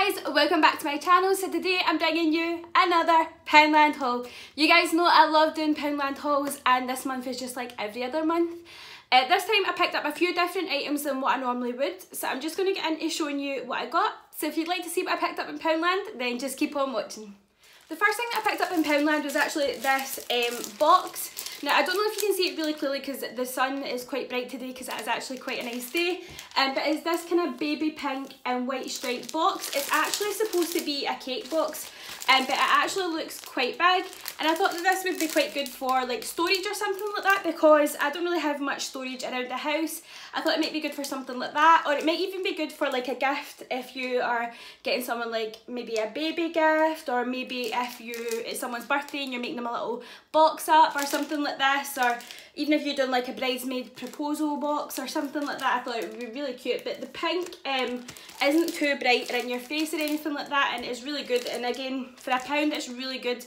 guys, welcome back to my channel. So today I'm bringing you another Poundland haul. You guys know I love doing Poundland hauls, and this month is just like every other month. This time I picked up a few different items than what I normally would, so I'm just going to get into showing you what I got. So if you'd like to see what I picked up in Poundland, then just keep on watching. The first thing that I picked up in Poundland was actually this box. Now I don't know if you can see it really clearly because the sun is quite bright today because it is actually quite a nice day, but it's this kind of baby pink and white striped box. It's actually supposed to be a cake box, but it actually looks quite big, and I thought that this would be quite good for like storage or something like that because I don't really have much storage around the house. I thought it might be good for something like that, or it might even be good for like a gift if you are getting someone like maybe a baby gift, or maybe if it's someone's birthday and you're making them a little box up or something like this, or even if you're doing like a bridesmaid proposal box or something like that. I thought it would be really cute, but the pink isn't too bright or in your face or anything like that, and it's really good. And again, for £1 it's really good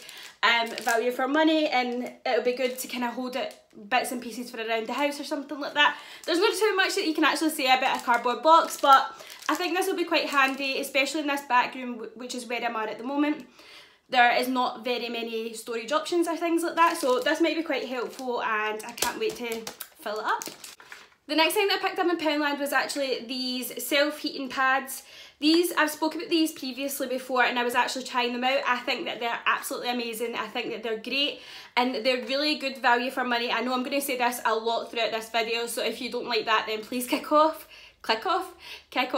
value for money, and it'll be good to kind of hold it bits and pieces for around the house or something like that. There's not too much that you can actually say about a cardboard box, but I think this will be quite handy, especially in this back room, which is where I'm at the moment. There is not very many storage options or things like that, so this might be quite helpful, and I can't wait to fill it up. The next thing that I picked up in Poundland was actually these self-heating pads. I've spoken about these previously before, and I was actually trying them out. I think that they're absolutely amazing. I think that they're great, and they're really good value for money. I know I'm going to say this a lot throughout this video, so if you don't like that, then please kick off. Click off. But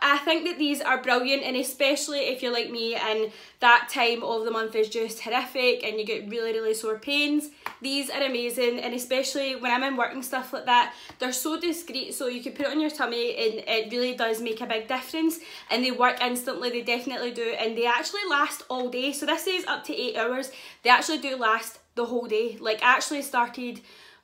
I think that these are brilliant, and especially if you're like me and that time of the month is just horrific and you get really sore pains, these are amazing. And especially when I'm in work and stuff like that, they're so discreet, so you can put it on your tummy and it really does make a big difference, and they work instantly. They definitely do, and they actually last all day. So this says up to 8 hours. They actually do last the whole day. Like, I actually started,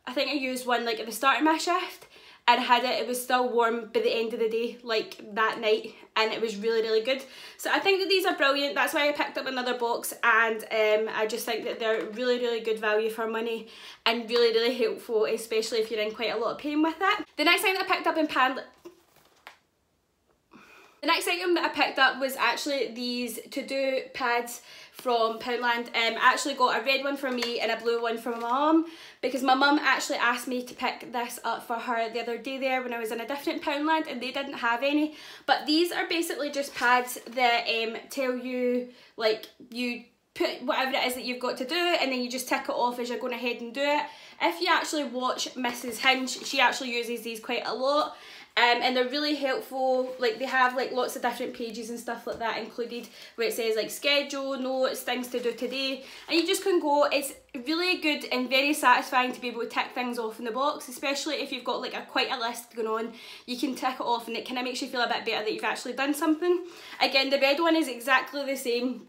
I think I used one like at the start of my shift, and it was still warm by the end of the day, like that night, and it was really good. So I think that these are brilliant. That's why I picked up another box, and I just think that they're really good value for money and really helpful, especially if you're in quite a lot of pain with it. The next thing that I picked up in The next item that I picked up was actually these to-do pads from Poundland. I actually got a red one for me and a blue one for my mum, because my mum actually asked me to pick this up for her the other day there when I was in a different Poundland, and they didn't have any. But these are basically just pads that tell you, like, you put whatever it is that you've got to do, and then you just tick it off as you're going ahead and do it. If you actually watch Mrs. Hinch, she actually uses these quite a lot. And they're really helpful. Like, they have like lots of different pages and stuff like that included, where it says like schedule, notes, things to do today, and you just can go. It's really good and very satisfying to be able to tick things off in the box, especially if you've got like quite a list going on. You can tick it off, and it kind of makes you feel a bit better that you've actually done something. Again, the red one is exactly the same.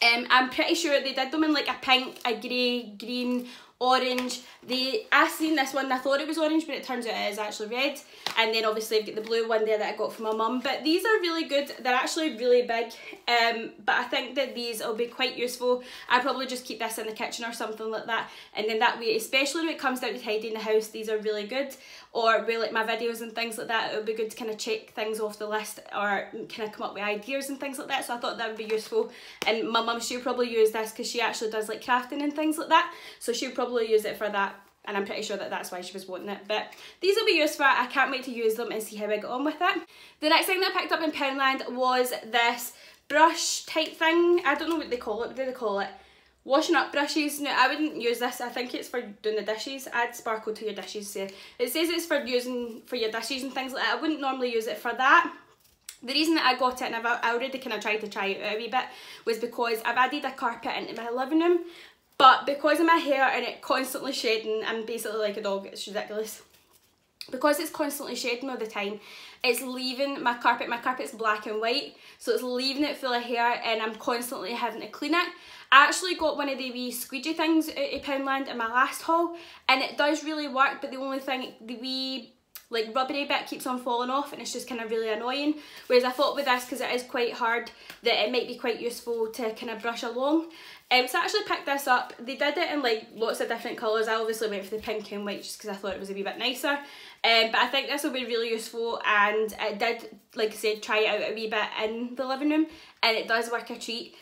I'm pretty sure they did them in like a pink, a grey, green, orange. I seen this one, I thought it was orange, but it turns out it is actually red. And then obviously I've got the blue one there that I got from my mum. But these are really good. They're actually really big, but I think that these will be quite useful. I'd probably just keep this in the kitchen or something like that, and then that way, especially when it comes down to tidying the house, these are really good. Or with like my videos and things like that, it would be good to kind of check things off the list, or kind of come up with ideas and things like that. So I thought that would be useful, and my mum, she'll probably use this because she actually does like crafting and things like that, so she'll probably use it for that, and I'm pretty sure that that's why she was wanting it. But these will be useful. I can't wait to use them and see how I get on with it. The next thing that I picked up in Poundland was this brush type thing. I don't know what they call it. What do they call it? Washing up brushes. Now, I wouldn't use this. I think it's for doing the dishes. Add sparkle to your dishes. So it says it's for using for your dishes and things like that. I wouldn't normally use it for that. The reason that I got it, and I already kind of tried to try it out a wee bit, was because I've added a carpet into my living room, but because of my hair and it constantly shedding, I'm basically like a dog, it's ridiculous. Because it's constantly shedding all the time, it's leaving my carpet's black and white, so it's leaving it full of hair, and I'm constantly having to clean it. I actually got one of the wee squeegee things out of Poundland in my last haul, and it does really work, but the only thing, the wee like rubbery bit keeps on falling off, and it's just kind of really annoying. Whereas I thought with this, because it is quite hard, that it might be quite useful to kind of brush along. So I actually picked this up. They did it in like lots of different colours. I obviously went for the pink and white just because I thought it was a wee bit nicer. But I think this will be really useful, and I did, like I said, try it out a wee bit in the living room, and it does work a treat.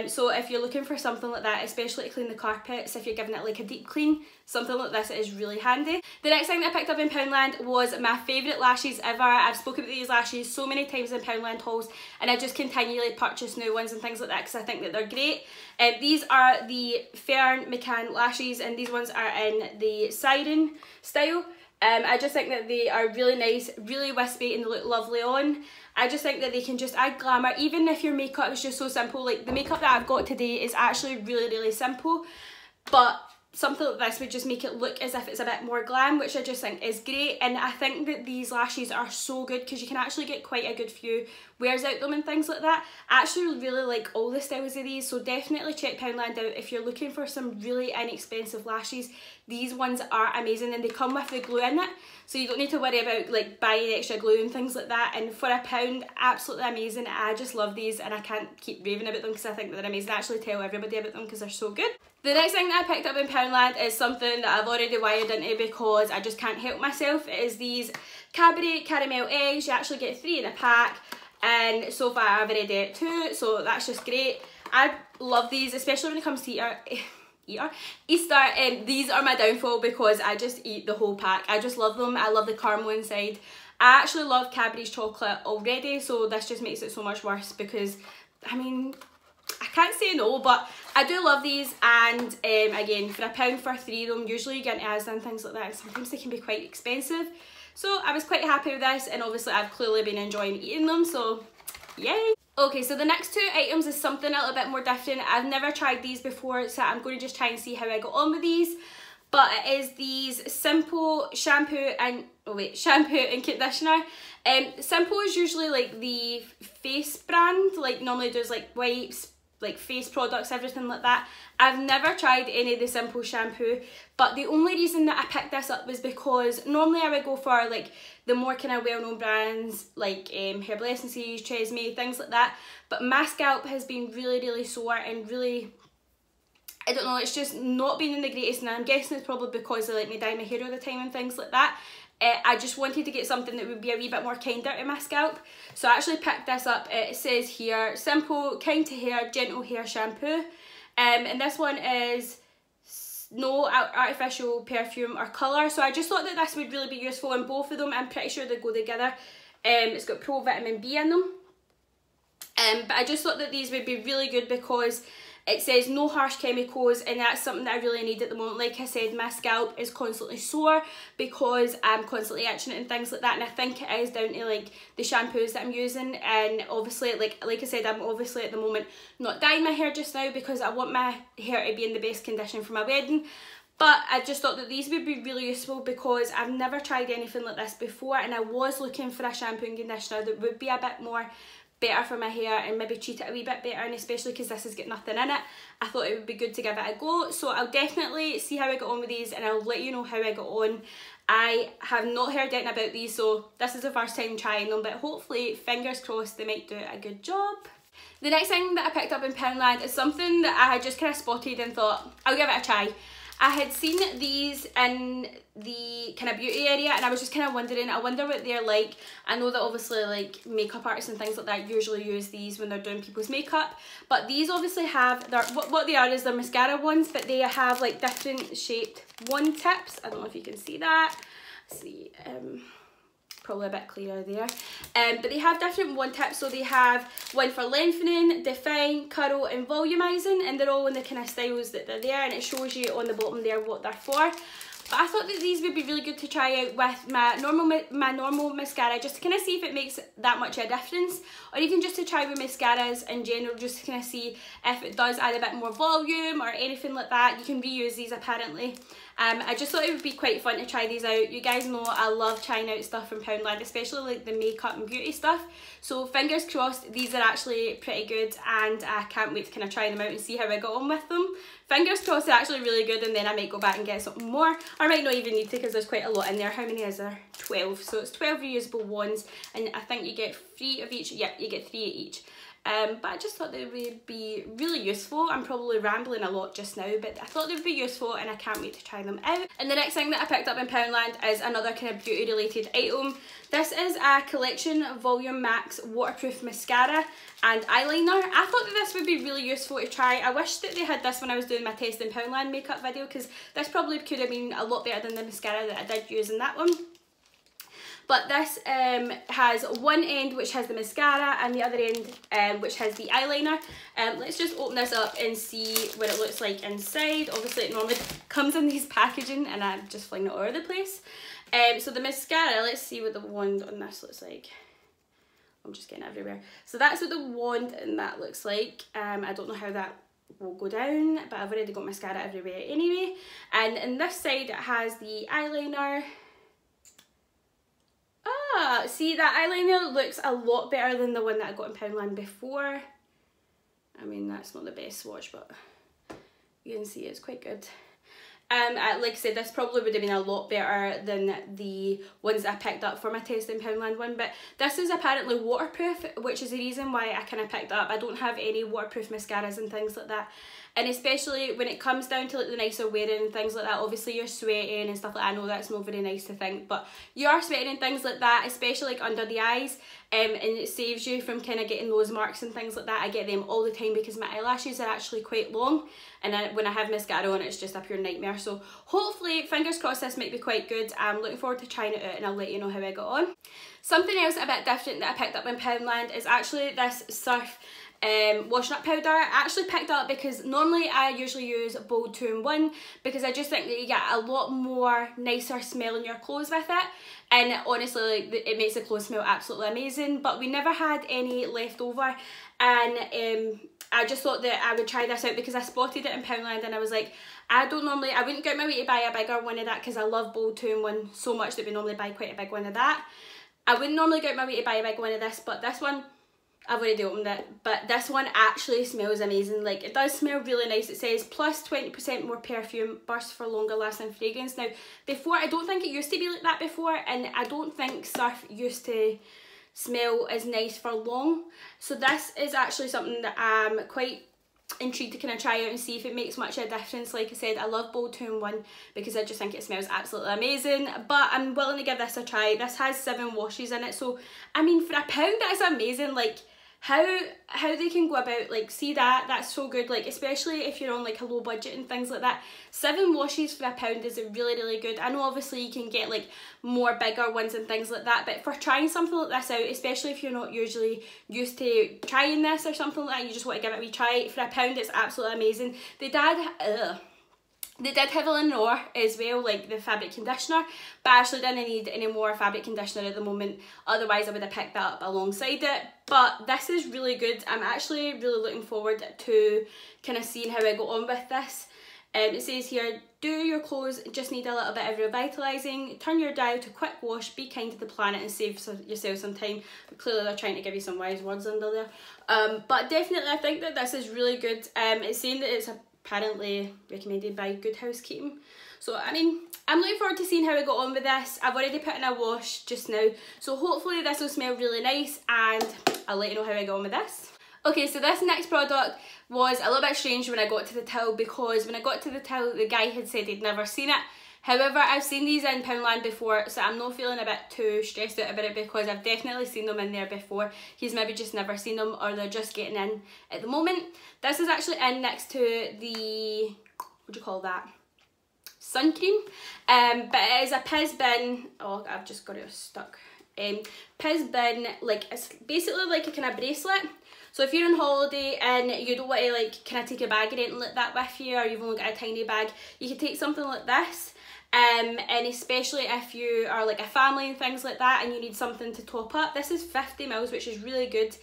So if you're looking for something like that, especially to clean the carpets, if you're giving it like a deep clean, something like this is really handy. The next thing that I picked up in Poundland was my favourite lashes ever. I've spoken about these lashes so many times in Poundland hauls, and I just continually purchase new ones and things like that because I think that they're great. These are the Fern McCann lashes, and these ones are in the Siren style. I just think that they are really nice, really wispy, and they look lovely on. I just think that they can just add glamour, even if your makeup is just so simple. Like the makeup that I've got today is actually really, really simple, but something like this would just make it look as if it's a bit more glam, which I just think is great. And I think that these lashes are so good because you can actually get quite a good few wears out them and things like that. I actually really like all the styles of these, so definitely check Poundland out if you're looking for some really inexpensive lashes. These ones are amazing, and they come with the glue in it, so you don't need to worry about like buying extra glue and things like that. And for £1, absolutely amazing. I just love these, and I can't keep raving about them because I think that they're amazing. I actually tell everybody about them because they're so good. The next thing that I picked up in Poundland is something that I've already wired into because I just can't help myself. It is these Cadbury caramel eggs. You actually get 3 in a pack, and so far I've already ate 2, so that's just great. I love these, especially when it comes to Easter, and these are my downfall because I just eat the whole pack. I just love them. I love the caramel inside. I actually love Cadbury's chocolate already, so this just makes it so much worse because, I mean, I can't say no, but I do love these. And again, for £1 for 3 of them, usually you get into Asda and things like that, and sometimes they can be quite expensive. So I was quite happy with this, and obviously I've clearly been enjoying eating them, so yay. Okay, so the next 2 items is something a little bit more different. I've never tried these before, so I'm going to just try and see how I got on with these. But it is these Simple shampoo and conditioner. Simple is usually like the face brand, like normally does like wipes, like face products, everything like that. I've never tried any of the Simple shampoo, but the only reason that I picked this up was because normally I would go for like the more kind of well-known brands like Herbal Essences, Tresemme, things like that. But my scalp has been really, really sore and really, I don't know, it's just not been in the greatest, and I'm guessing it's probably because I like me dye my hair all the time and things like that. I just wanted to get something that would be a wee bit more kinder to my scalp, so I actually picked this up. It says here, Simple Kind to Hair Gentle Hair Shampoo, and this one is no artificial perfume or colour, so I just thought that this would really be useful, and both of them I'm pretty sure they go together. It's got pro vitamin B in them, but I just thought that these would be really good because it says no harsh chemicals, and that's something that I really need at the moment. Like I said, my scalp is constantly sore because I'm constantly itching it and things like that, and I think it is down to like the shampoos that I'm using. And obviously, like I said, I'm obviously at the moment not dyeing my hair just now because I want my hair to be in the best condition for my wedding. But I just thought that these would be really useful because I've never tried anything like this before, and I was looking for a shampoo and conditioner that would be a bit more better for my hair and maybe treat it a wee bit better, and especially because this has got nothing in it, I thought it would be good to give it a go. So I'll definitely see how I got on with these, and I'll let you know how I got on. I have not heard anything about these, so this is the first time trying them, but hopefully, fingers crossed, they might do a good job. The next thing that I picked up in Poundland is something that I had just kind of spotted and thought, I'll give it a try. I had seen these in the kind of beauty area, and I was just kind of wondering, I wonder what they're like. I know that obviously like makeup artists and things like that usually use these when they're doing people's makeup, but these obviously have, what they are is they're mascara ones, but they have like different shaped wand tips. I don't know if you can see that. Let's see, probably a bit clearer there, but they have different wand tips. So they have one for lengthening, define, curl and volumizing, and they're all in the kind of styles that they're there, and it shows you on the bottom there what they're for. But I thought that these would be really good to try out with my normal mascara, just to kind of see if it makes that much of a difference, or even just to try with mascaras in general, just to kind of see if it does add a bit more volume or anything like that. You can reuse these apparently. I just thought it would be quite fun to try these out. You guys know I love trying out stuff from Poundland, especially like the makeup and beauty stuff. So fingers crossed these are actually pretty good, and I can't wait to kind of try them out and see how I got on with them. Fingers crossed they're actually really good, and then I might go back and get something more. Or I might not even need to because there's quite a lot in there. How many is there? 12. So it's 12 reusable wands, and I think you get 3 of each? Yeah, you get 3 each. But I just thought they would be really useful. I'm probably rambling a lot just now, but I thought they would be useful and I can't wait to try them out. And the next thing that I picked up in Poundland is another kind of beauty related item. This is a Collection Volume Max Waterproof Mascara and Eyeliner. I thought that this would be really useful to try. I wish that they had this when I was doing my Test in Poundland makeup video, because this probably could have been a lot better than the mascara that I did use in that one. But this has one end which has the mascara and the other end which has the eyeliner. Let's just open this up and see what it looks like inside. Obviously it normally comes in these packaging and I'm just flinging it all over the place. So the mascara, let's see what the wand on this looks like. I'm just getting everywhere. So that's what the wand and that looks like. I don't know how that will go down, but I've already got mascara everywhere anyway. And in this side it has the eyeliner. Ah, see, that eyeliner looks a lot better than the one that I got in Poundland before. I mean, that's not the best swatch, but you can see it's quite good. Like I said, this probably would have been a lot better than the ones that I picked up for my Test in Poundland one, but this is apparently waterproof, which is the reason why I kind of picked it up. I don't have any waterproof mascaras and things like that, and especially when it comes down to like the nicer wearing and things like that, obviously you're sweating and stuff like that. I know that's not very nice to think, but you are sweating and things like that, especially like under the eyes, and it saves you from kind of getting those marks and things like that. I get them all the time because my eyelashes are actually quite long, and when I have mascara on it's just a pure nightmare. So hopefully, fingers crossed, this might be quite good. I'm looking forward to trying it out and I'll let you know how I got on. Something else a bit different that I picked up in Poundland is actually this Surf washing up powder. I actually picked it up because normally I usually use Bold 2-in-1 because I just think that you get a lot more nicer smell in your clothes with it, and honestly like it makes the clothes smell absolutely amazing. But we never had any left over, and I just thought that I would try this out because I spotted it in Poundland and I was like, I wouldn't go out my way to buy a bigger one of that because I love Bold 2-in-1 so much that we normally buy quite a big one of that. I wouldn't normally go out my way to buy a big one of this, but this one, I've already opened it, but this one actually smells amazing. Like, it does smell really nice. It says plus 20% more perfume, bursts for longer lasting fragrance. Now, before, I don't think it used to be like that before, and I don't think Surf used to smell as nice for long. So this is actually something that I'm quite intrigued to kind of try out and see if it makes much of a difference. Like I said, I love Bold 2-in-1 because I just think it smells absolutely amazing, but I'm willing to give this a try. This has 7 washes in it, so I mean, for £1 that's amazing. Like, how they can go about, like, see that's so good, like especially if you're on like a low budget and things like that. 7 washes for £1 is really, really good. I know obviously you can get like more bigger ones and things like that, but for trying something like this out, especially if you're not usually used to trying this or something like that, you just want to give it a wee try, for £1 it's absolutely amazing. They did have Lenore as well, like the fabric conditioner, but I actually didn't need any more fabric conditioner at the moment, otherwise I would have picked that up alongside it. But this is really good. I'm actually really looking forward to kind of seeing how I go on with this. It says here, do your clothes just need a little bit of revitalising, turn your dial to quick wash, be kind to the planet and save yourself some time. But clearly they're trying to give you some wise words under there. But definitely I think that this is really good. It's saying that it's apparently recommended by Good Housekeeping. So I mean, I'm looking forward to seeing how I got on with this. I've already put in a wash just now, so hopefully this will smell really nice and I'll let you know how I go on with this. Okay, so this next product was a little bit strange when I got to the till, because when I got to the till the guy had said he'd never seen it. However, I've seen these in Poundland before, so I'm not feeling a bit too stressed out about it because I've definitely seen them in there before. He's maybe just never seen them, or they're just getting in at the moment. This is actually in next to the, what do you call that? Sunscreen. But it is a Piz bin. Oh, I've just got it stuck. Piz bin, like, it's basically like a kind of bracelet. So if you're on holiday and you don't want to like kind of take a bag or anything like that with you, or you've only got a tiny bag, you can take something like this. And especially if you are like a family and things like that and you need something to top up, this is 50ml, which is really good.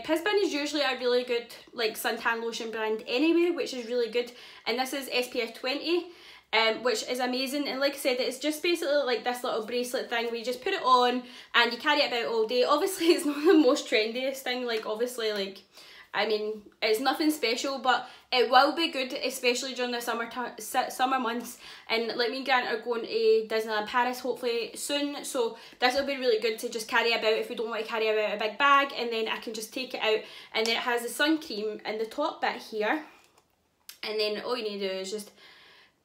Piz bin is usually a really good like suntan lotion brand anyway, which is really good, and this is SPF 20, which is amazing. And like I said, it's just basically like this little bracelet thing where you just put it on and you carry it about all day. Obviously it's not the most trendiest thing, like obviously like I mean, it's nothing special, but it will be good, especially during the summer months. And like me and Grant are going to Disneyland Paris hopefully soon, so this will be really good to just carry about if we don't want to carry about a big bag, and then I can just take it out. And then it has the sun cream in the top bit here, and then all you need to do is just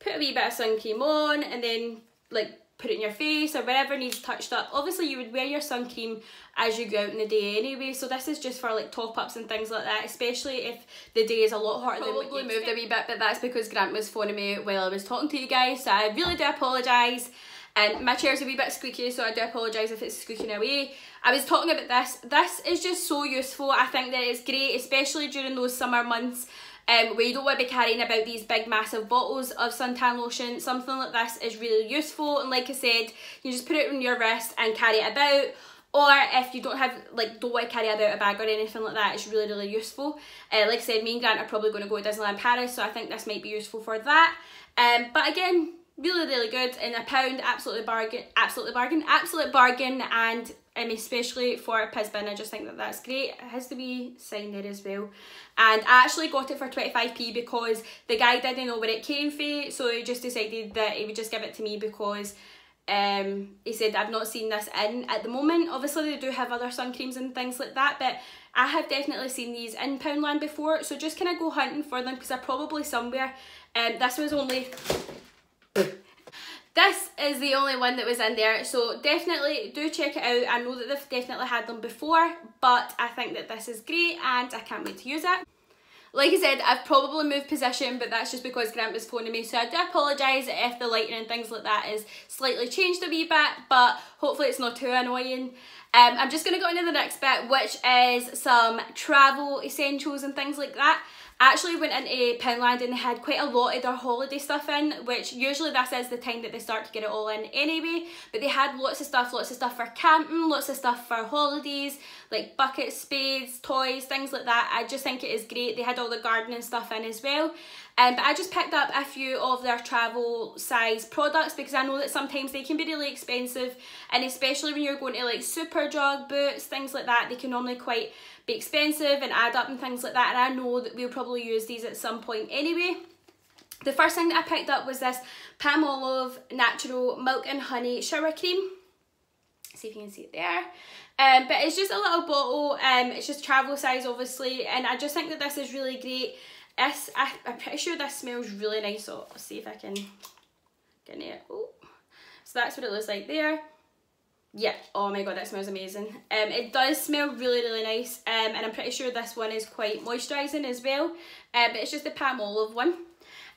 put a wee bit of sun cream on, and then like put it in your face or wherever needs touched up. Obviously you would wear your sun cream as you go out in the day anyway, so this is just for like top ups and things like that, especially if the day is a lot hotter than what you moved a wee bit, but that's because Grant was phoning me while I was talking to you guys, so I really do apologise. And my chair's a wee bit squeaky, so I do apologise if it's squeaking away. I was talking about this. This is just so useful. I think that it's great, especially during those summer months where you don't want to be carrying about these big massive bottles of suntan lotion. Something like this is really useful, and like I said, you just put it on your wrist and carry it about. Or if you don't want to carry about a bag or anything like that, it's really, really useful. Like I said, me and Grant are probably going to go to Disneyland Paris, so I think this might be useful for that. But again, really, really good, and £1, absolute bargain, and especially for Pisbin, I just think that that's great. It has to be signed there as well, and I actually got it for 25p because the guy didn't know where it came from, so he just decided that he would just give it to me because he said I've not seen this in at the moment. Obviously they do have other sun creams and things like that, but I have definitely seen these in Poundland before, so just kind of go hunting for them because they're probably somewhere. This is the only one that was in there, so definitely do check it out. I know that they've definitely had them before, but I think that this is great and I can't wait to use it. Like I said, I've probably moved position, but that's just because Grant was phoning me, so I do apologise if the lighting and things like that is slightly changed a wee bit, but hopefully it's not too annoying. I'm just going to go into the next bit, which is some travel essentials and things like that. I actually went into Poundland and they had quite a lot of their holiday stuff in, which usually this is the time that they start to get it all in anyway, but they had lots of stuff for camping, lots of stuff for holidays, like buckets, spades, toys, things like that. I just think it is great. They had all the gardening stuff in as well. But I just picked up a few of their travel size products because I know that sometimes they can be really expensive, and especially when you're going to like Superdrug, Boots, things like that, they can normally quite be expensive and add up and things like that, and I know that we'll probably use these at some point anyway. The first thing that I picked up was this Palmolive Natural Milk and Honey Shower Cream. See if you can see it there. But it's just a little bottle, it's just travel size obviously, and I just think that this is really great. I'm pretty sure this smells really nice, so I'll see if I can get it. Oh. So that's what it looks like there. Yeah, oh my god, that smells amazing. It does smell really, really nice, and I'm pretty sure this one is quite moisturising as well, but it's just the Palmolive one.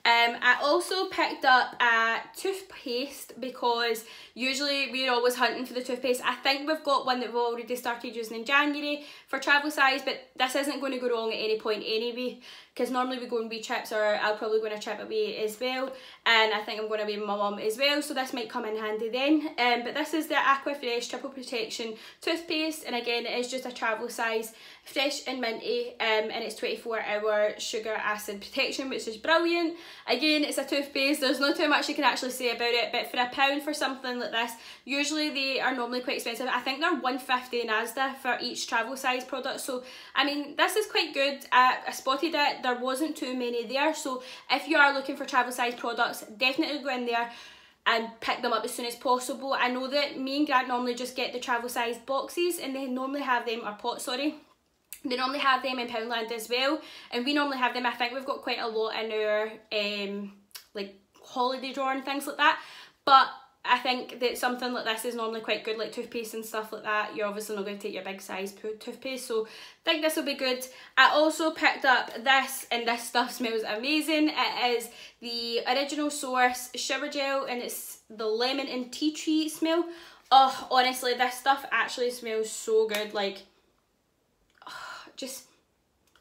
I also picked up a toothpaste because usually we're always hunting for the toothpaste. I think we've got one that we've already started using in January for travel size, but this isn't going to go wrong at any point anyway, because normally we go on wee trips, or I'll probably go on a trip away as well, and I think I'm going to be with my mum as well, so this might come in handy then. But this is the Aquafresh Triple Protection toothpaste, and again it is just a travel size, fresh and minty, and it's 24-hour sugar acid protection, which is brilliant. Again, it's a toothpaste, there's not too much you can actually say about it, but for £1 for something like this, usually they are normally quite expensive. I think they're $1.50 in Asda for each travel size product, so I mean this is quite good. I spotted it, there wasn't too many there, so if you are looking for travel size products, definitely go in there and pick them up as soon as possible. I know that me and Grant normally just get the travel size boxes, and they normally have them, or pots, sorry. They normally have them in Poundland as well, and we normally have them. I think we've got quite a lot in our like holiday drawer and things like that, but I think that something like this is normally quite good, like toothpaste and stuff like that. You're obviously not going to take your big size toothpaste, so I think this will be good. I also picked up this, and this stuff smells amazing. It is the Original Source Shower Gel, and it's the lemon and tea tree smell. Oh, honestly, this stuff actually smells so good. Like,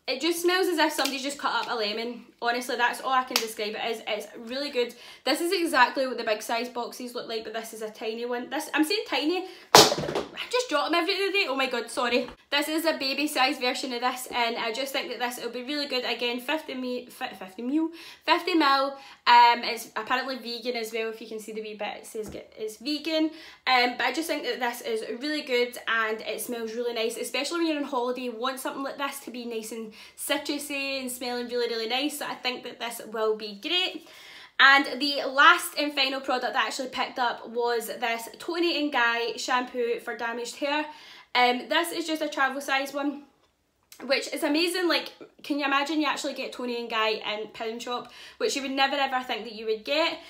it just smells as if somebody's just cut up a lemon. Honestly, that's all I can describe it as. It's really good. This is exactly what the big size boxes look like, but this is a tiny one. I'm saying tiny, just drop them every day. Oh my god, sorry. This is a baby size version of this, and I just think that this will be really good. Again, 50 ml. It's apparently vegan as well. If you can see the wee bit, it says it's vegan. But I just think that this is really good and it smells really nice, especially when you're on holiday. You want something like this to be nice and citrusy and smelling really, really nice. So I think that this will be great. And the last and final product that I actually picked up was this Toni & Guy shampoo for damaged hair. This is just a travel size one, which is amazing. Like, can you imagine you actually get Toni & Guy in Pound Shop, which you would never ever think that you would get.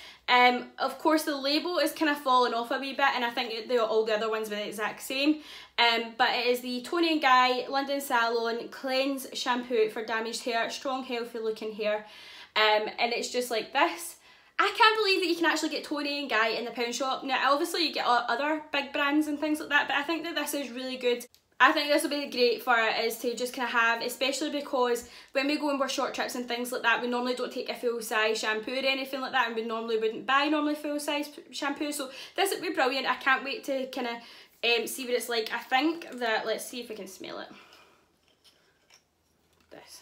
Of course the label is kind of falling off a wee bit, and I think all the other ones were the exact same. But it is the Toni & Guy London Salon Cleanse Shampoo for damaged hair, strong healthy looking hair. And it's just like this. I can't believe that you can actually get Toni & Guy in the Pound Shop. Now obviously you get other big brands and things like that, but I think that this is really good. I think this will be great for it, is to just kind of have, especially because when we go on our short trips and things like that, we normally don't take a full size shampoo or anything like that, and we normally wouldn't buy full size shampoo. So this would be brilliant. I can't wait to kind of see what it's like. I think that, let's see if we can smell it. This.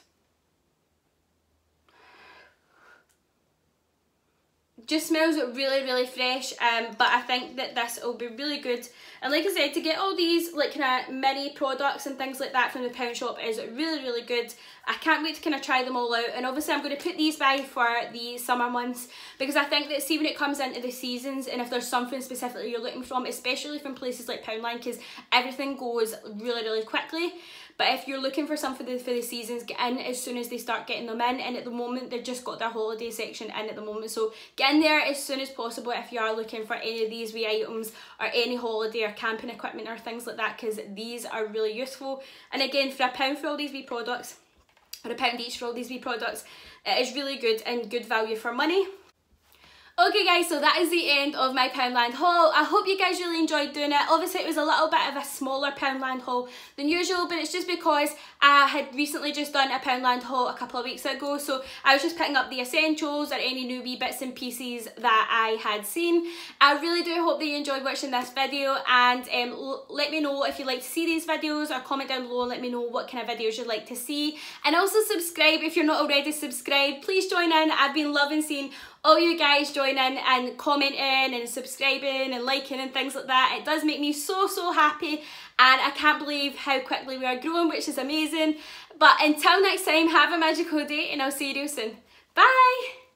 Just smells really, really fresh, but I think that this will be really good. And like I said, to get all these like kind of mini products and things like that from the Pound Shop is really, really good. I can't wait to kind of try them all out, and obviously I'm going to put these by for the summer months, because I think that, see, when it comes into the seasons and if there's something specifically you're looking from, especially from places like Poundland, because everything goes really, really quickly. But if you're looking for something for the seasons, get in as soon as they start getting them in. And at the moment, they've just got their holiday section in at the moment. So get in there as soon as possible if you are looking for any of these wee items or any holiday or camping equipment or things like that, because these are really useful. And again, for £1 for all these wee products, or £1 each for all these wee products, it is really good and good value for money. Okay guys, so that is the end of my Poundland haul. I hope you guys really enjoyed doing it. Obviously it was a little bit of a smaller Poundland haul than usual, but it's just because I had recently just done a Poundland haul a couple of weeks ago, so I was just picking up the essentials or any new wee bits and pieces that I had seen. I really do hope that you enjoyed watching this video, and let me know if you'd like to see these videos, or comment down below and let me know what kind of videos you'd like to see. And also subscribe if you're not already subscribed. Please join in. I've been loving seeing all you guys join in and commenting and subscribing and liking and things like that. It does make me so, so happy, and I can't believe how quickly we are growing, which is amazing. But until next time, have a magical day, and I'll see you real soon. Bye!